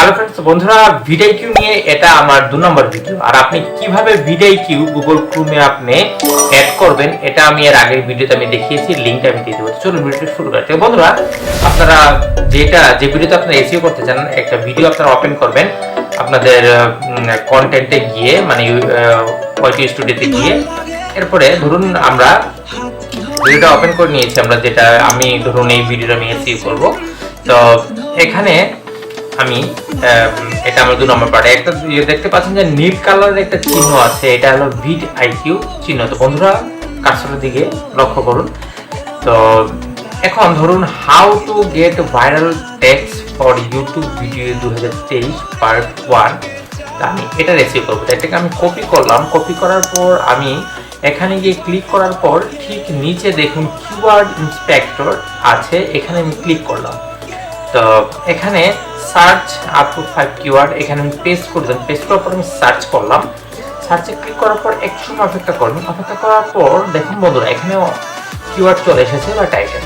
Hello friends বন্ধুরা VidIQ নিয়ে এটা আমার 2 নম্বর ভিডিও আর আপনি কিভাবে VidIQ গুগল ক্রোমে আপনি অ্যাড করবেন এটা আমি এর আগের ভিডিওতে আমি দেখিয়েছি লিংকটা আমি দিয়ে দেব চলুন ভিডিওটি শুরু করি বন্ধুরা আপনারা যে ভিডিওতে আপনারা এসইও করতে চান একটা ভিডিও আপনারা ওপেন করবেন আপনাদের কন্টেন্টে গিয়ে মানে VidIQ স্টুডিওতে গিয়ে এরপরে ধরুন আমরা ভিডিওটা ওপেন করে নিয়েছি আমরা যেটা আমি ধরুন এই ভিডিওটা আমি এসইও করব তো এখানে আমি এটা আমার 2 নম্বর পার্ট একটা দেখতে পাচ্ছেন যে নীল কালারের একটা চিহ্ন আছে এটা হলো VidIQ চিহ্ন তো বন্ধুরা কার্সরের দিকে লক্ষ্য করুন তো এখন ধরুন how to get viral text for YouTube video 2023 part 1 তা আমি এটা রিসিভ করব এটাকে আমি কপি করলাম কপি করার পর আমি এখানে গিয়ে ক্লিক করার পর ঠিক নিচে দেখুন কিওয়ার্ড ইন্সপেক্টর আছে এখানে আমি ক্লিক করলাম তো এখানে সার্চ আপ টু 5 কিওয়ার্ড এখানে আমি পেস্ট করলাম পেস্ট করার পর আমি সার্চ করলাম সার্চে ক্লিক করার পর একটু সময় অপেক্ষা করবেন অপেক্ষা করার পর দেখুন বন্ধুরা এখানে কিওয়ার্ড চলে এসেছে বা টাইটেল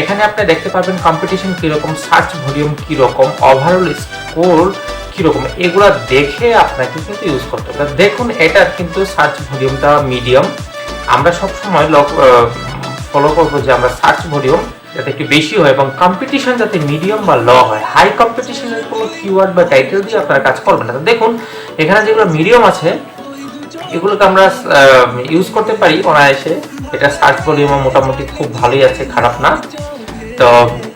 এখানে আপনি দেখতে পাবেন কম্পিটিশন কি রকম সার্চ ভলিউম কি রকম ওভারঅল স্কোর কি রকম এগুলা দেখে আপনাকে কিন্তু ইউজ করতে হবে দেখুন এটা কিন্তু সার্চ ভলিউমটা মিডিয়াম আমরা সব সময় ফলো করব যে আমরা সার্চ ভলিউম যাতে একটু বেশি হয় এবং কম্পিটিশন যাতে মিডিয়াম বা লো হয় হাই কম্পিটিশনের কোনো কিওয়ার্ড বা টাইটেল দিয়ে আপনারা কাজ করবেন না দেখুন এখানে যেগুলো মিডিয়াম আছে এগুলোকে আমরা ইউজ করতে পারি অনায়াসে এটা সার্চ ভলিউম মোটামুটি খুব ভালোই আছে খারাপ না তো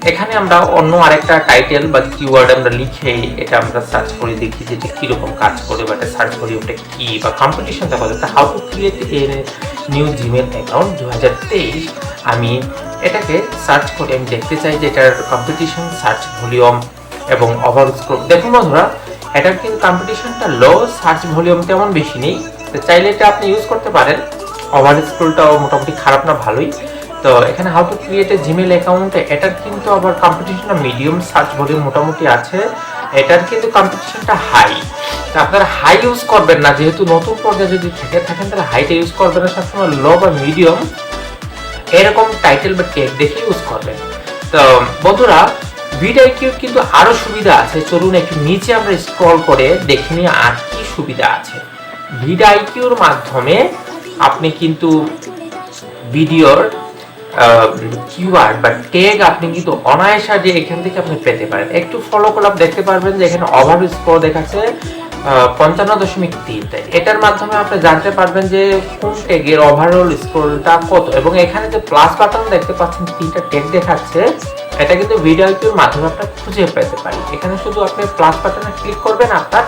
এখানে আমরা অন্য আরেকটা টাইটেল বা কিওয়ার্ড আমরা লিখে এটা আমরা সার্চ করে দেখি যে কি রকম কাজ করে বা এটা সার্চ ভলিউমটা কি বা কম্পিটিশনটা কত how to create a new Gmail account 2023 আমি এটাকে সার্চ করে আমি দেখতে চাই যে এটার কম্পিটিশন সার্চ ভলিউম এবং ওভারঅল স্কোর দেখুন বন্ধুরা এটার কিন্তু কম্পিটিশনটা লো সার্চ ভলিউম তেমন বেশি নেই তো চাইলে এটা আপনি ইউজ করতে পারেন ওভারঅল স্কোরটাও মোটামুটি খারাপ না ভালোই তো এখানে how to create a Gmail account এটার কিন্তু আবার কম্পিটিশনটা মিডিয়াম সার্চ ভলিউম মোটামুটি আছে এটার কিন্তু কম্পিটিশনটা হাই তো আপনারা হাই ইউজ করবেন না যেহেতু নতুন পর্যায়ে যদি থেকে থাকেন তাহলে হাইটা ইউজ করবেন না সবসময় লো বা মিডিয়াম এরকম টাইটেল বা ট্যাগ দেখে ইউজ করবেন তো বন্ধুরা VidIQ কিন্তু আরো সুবিধা আছে চলুন একটু নিচে আমরা স্ক্রল করে দেখে নিই আর কি সুবিধা আছে VidIQ এর মাধ্যমে আপনি কিন্তু ভিডিওর কিওয়ার্ড বা ট্যাগ আপনি কিন্তু অনায়াসে যে এখান থেকে আপনি পেতে পারেন একটু ফলো করলে আপনি দেখতে পারবেন যে এখানে ওভারঅল স্কোর দেখাচ্ছে 55.3 এটার মাধ্যমে আপনি জানতে পারবেন যে কোন ট্যাগের ওভারঅল স্কোরটা কত এবং এখানে যে প্লাস বাটন দেখতে পাচ্ছেন তিনটা ট্যাগ দেখাচ্ছে এটা কিন্তু VidIQ এর মাধ্যমে আপনি খুঁজে পেতে পারেন এখানে শুধু আপনি প্লাস বাটনে ক্লিক করবেন আপনার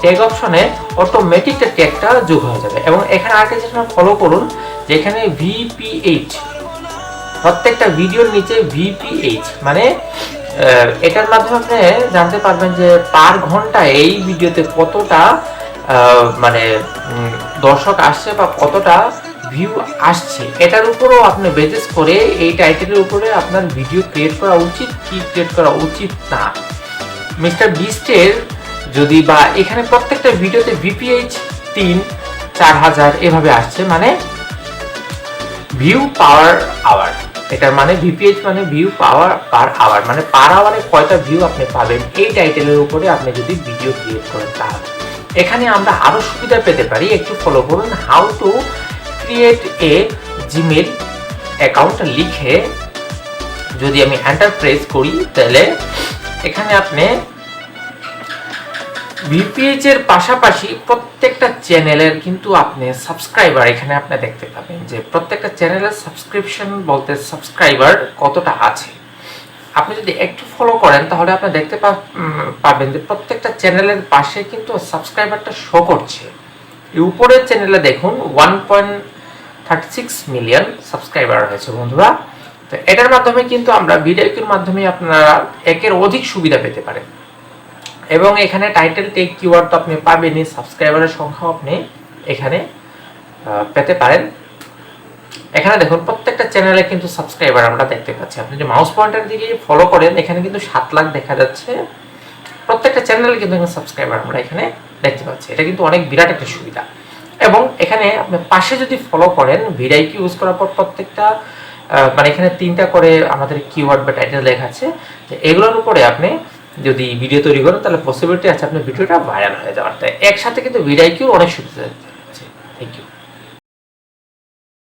ট্যাগ অপশনে অটোমেটিক ট্যাগটা যোগ হয়ে যাবে এবং এখানে আরেকটা জিনিস ফলো করুন যে এখানে VPH প্রত্যেকটা ভিডিওর নিচে VPH মানে এটার মাধ্যমে আপনি জানতে পারবেন যে পার ঘন্টা এই ভিডিওতে কতটা মানে দর্শক আসছে বা কতটা ভিউ আসছে এটার উপরও আপনি বেসিস করে এই টাইটেলের উপরে আপনার ভিডিও ক্রিয়েট করা উচিত কি ক্রিয়েট করা উচিত না মিস্টার বিস্টের যদি বা এখানে প্রত্যেকটা ভিডিওতে VPH 3-4000 এভাবে আসছে মানে ভিউ পাওয়ার আওয়ার এটার মানে VPH মানে ভিউ পাওয়ার পার আওয়ার মানে পার আওয়ারে কয়টা ভিউ আপনি পাবেন এই টাইটেলের উপরে আপনি যদি ভিডিও ক্রিয়েট করেন তাহলে এখানে আমরা আরো সুবিধা পেতে পারি একটু ফলো করুন how to create a Gmail account লিখে যদি আমি এন্টার প্রেস করি তাহলে এখানে আপনি VPH এর পাশাপাশি প্রত্যেকটা চ্যানেলের কিন্তু আপনি সাবস্ক্রাইবার এখানে আপনি দেখতে পাবেন যে প্রত্যেকটা চ্যানেলের সাবস্ক্রিপশন বলতে সাবস্ক্রাইবার কতটা আছে আপনি যদি একটু ফলো করেন তাহলে আপনি দেখতে পাবেন যে প্রত্যেকটা চ্যানেলের পাশে কিন্তু সাবস্ক্রাইবারটা শো করছে এই উপরের চ্যানেলে দেখুন 1.36 মিলিয়ন সাবস্ক্রাইবার হয়েছে বন্ধুরা তো এটার মাধ্যমে কিন্তু আমরা VidIQ এর মাধ্যমে আপনারা একের অধিক সুবিধা পেতে পারেন এবং এখানে টাইটেল ট্যাগ কিওয়ার্ড তো আপনি পাবেনই সাবস্ক্রাইবারের সংখ্যা আপনি এখানে পেতে পারেন এখানে দেখুন প্রত্যেকটা চ্যানেলে কিন্তু সাবস্ক্রাইবার আমরা দেখতে পাচ্ছি আপনি যে মাউস পয়েন্টার দিকে ফলো করেন এখানে কিন্তু 7 লাখ দেখা যাচ্ছে প্রত্যেকটা চ্যানেলে কিন্তু সাবস্ক্রাইবার আমরা এখানে দেখতে পাচ্ছি এটা কিন্তু অনেক বিরাট একটা সুবিধা এবং এখানে আপনি পাশে যদি ফলো করেন VidIQ ইউজ করার পর প্রত্যেকটা মানে এখানে 3টা করে আমাদের কিওয়ার্ড বা টাইটেল লেখা আছে যে এগুলোর উপরে আপনি যদি ভিডিও তৈরি করেন তাহলে পসিবিলিটি আছে আপনার ভিডিওটা ভাইরাল হয়ে যাওয়ার। তাই একসাথে কিন্তু VidIQ অনেক সুবিধা আছে। Thank you.